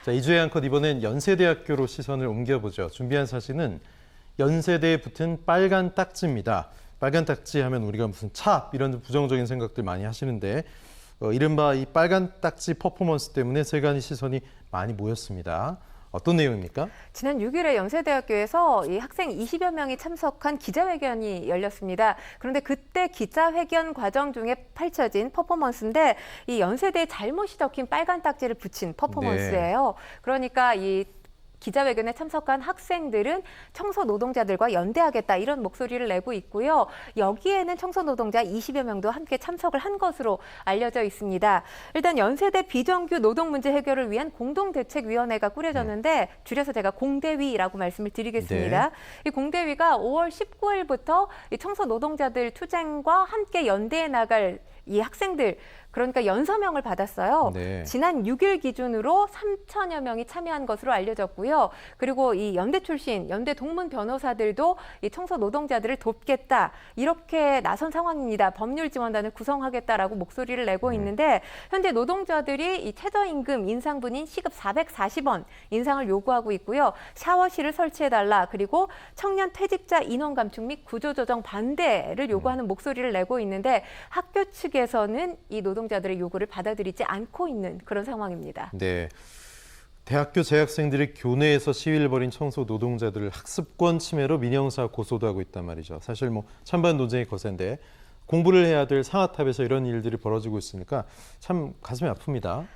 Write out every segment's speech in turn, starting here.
자, 이주혜 앵커 이번엔 연세대학교로 시선을 옮겨보죠. 준비한 사진은 연세대에 붙은 빨간 딱지입니다. 빨간 딱지 하면 우리가 무슨 차 이런 부정적인 생각들 많이 하시는데 이른바 이 빨간 딱지 퍼포먼스 때문에 세간의 시선이 많이 모였습니다. 어떤 내용입니까? 지난 6일에 연세대학교에서 이 학생 20여 명이 참석한 기자회견이 열렸습니다. 그런데 그때 기자회견 과정 중에 펼쳐진 퍼포먼스인데 이 연세대에 잘못이 적힌 빨간 딱지를 붙인 퍼포먼스예요. 그러니까 이 기자회견에 참석한 학생들은 청소 노동자들과 연대하겠다 이런 목소리를 내고 있고요. 여기에는 청소 노동자 20여 명도 함께 참석을 한 것으로 알려져 있습니다. 일단 연세대 비정규 노동 문제 해결을 위한 공동대책위원회가 꾸려졌는데 줄여서 제가 공대위라고 말씀을 드리겠습니다. 네. 이 공대위가 5월 19일부터 이 청소 노동자들 투쟁과 함께 연대해 나갈 이 학생들 그러니까 연서명을 받았어요. 네. 지난 6일 기준으로 3천여 명이 참여한 것으로 알려졌고요. 그리고 이 연대 출신, 연대 동문 변호사들도 이 청소 노동자들을 돕겠다. 이렇게 나선 상황입니다. 법률 지원단을 구성하겠다라고 목소리를 내고 있는데 현재 노동자들이 이 최저임금 인상분인 시급 440원 인상을 요구하고 있고요. 샤워실을 설치해달라. 그리고 청년 퇴직자 인원 감축 및 구조조정 반대를 요구하는 목소리를 내고 있는데 학교 측에서는 이 노동자들의 요구를 받아들이지 않고 있는 그런 상황입니다. 네. 대학교 재학생들이 교내에서 시위를 벌인 청소 노동자들을 학습권 침해로 민형사 고소도 하고 있단 말이죠. 사실 뭐 찬반 논쟁이 거센데 공부를 해야 될 상하탑에서 이런 일들이 벌어지고 있으니까 참 가슴이 아픕니다.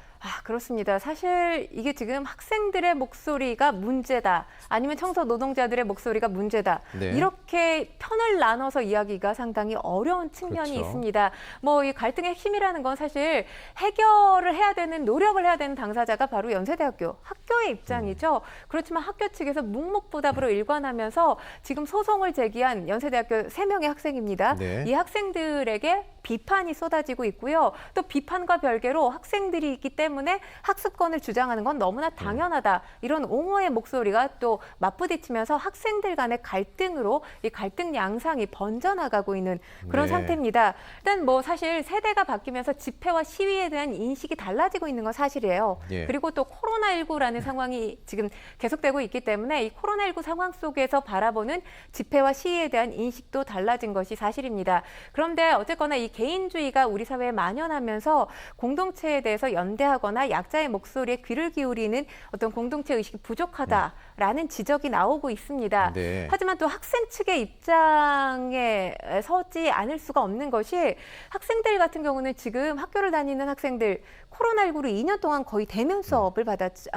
그렇습니다. 사실 이게 지금 학생들의 목소리가 문제다. 아니면 청소 노동자들의 목소리가 문제다. 네. 이렇게 편을 나눠서 이야기가 상당히 어려운 측면이 그렇죠. 있습니다. 뭐 이 갈등의 핵심이라는 건 사실 해결을 해야 되는 노력을 해야 되는 당사자가 바로 연세대학교 학교의 입장이죠. 그렇지만 학교 측에서 묵묵부답으로 일관하면서 지금 소송을 제기한 연세대학교 3명의 학생입니다. 네. 이 학생들에게 비판이 쏟아지고 있고요. 또 비판과 별개로 학생들이 있기 때문에 학습권을 주장하는 건 너무나 당연하다. 이런 옹호의 목소리가 또 맞부딪히면서 학생들 간의 갈등으로 이 갈등 양상이 번져나가고 있는 그런 네. 상태입니다. 일단 뭐 사실 세대가 바뀌면서 집회와 시위에 대한 인식이 달라지고 있는 건 사실이에요. 예. 그리고 또 코로나19라는 상황이 지금 계속되고 있기 때문에 이 코로나19 상황 속에서 바라보는 집회와 시위에 대한 인식도 달라진 것이 사실입니다. 그런데 어쨌거나 이 개인주의가 우리 사회에 만연하면서 공동체에 대해서 연대하거나 약자의 목소리에 귀를 기울이는 어떤 공동체 의식이 부족하다라는 지적이 나오고 있습니다. 네. 하지만 또 학생 측의 입장에 서지 않을 수가 없는 것이 학생들 같은 경우는 지금 학교를 다니는 학생들 코로나19로 2년 동안 거의 대면 수업을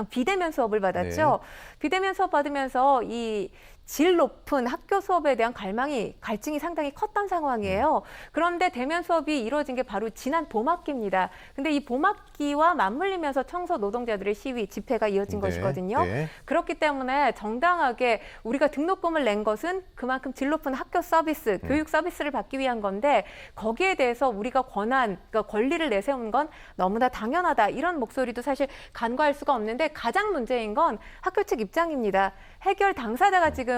비대면 수업을 받았죠. 비대면 수업 받으면서 이 질 높은 학교 수업에 대한 갈증이 상당히 컸던 상황이에요. 그런데 대면 수업이 이루어진 게 바로 지난 봄학기입니다. 근데 이 봄학기와 맞물리면서 청소 노동자들의 시위, 집회가 이어진 것이거든요. 네. 그렇기 때문에 정당하게 우리가 등록금을 낸 것은 그만큼 질 높은 학교 서비스, 교육 서비스를 받기 위한 건데 거기에 대해서 우리가 그러니까 권리를 내세운 건 너무나 당연하다. 이런 목소리도 사실 간과할 수가 없는데 가장 문제인 건 학교 측 입장입니다. 해결 당사자가 지금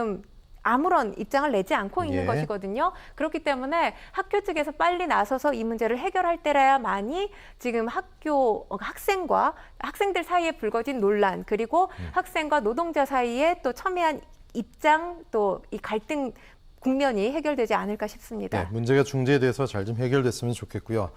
아무런 입장을 내지 않고 있는 예. 것이거든요. 그렇기 때문에 학교 측에서 빨리 나서서 이 문제를 해결할 때라야만이 지금 학생들 사이에 불거진 논란 그리고 학생과 노동자 사이에 또 첨예한 입장 또 이 갈등 국면이 해결되지 않을까 싶습니다. 네, 문제가 중재돼서 잘 좀 해결됐으면 좋겠고요.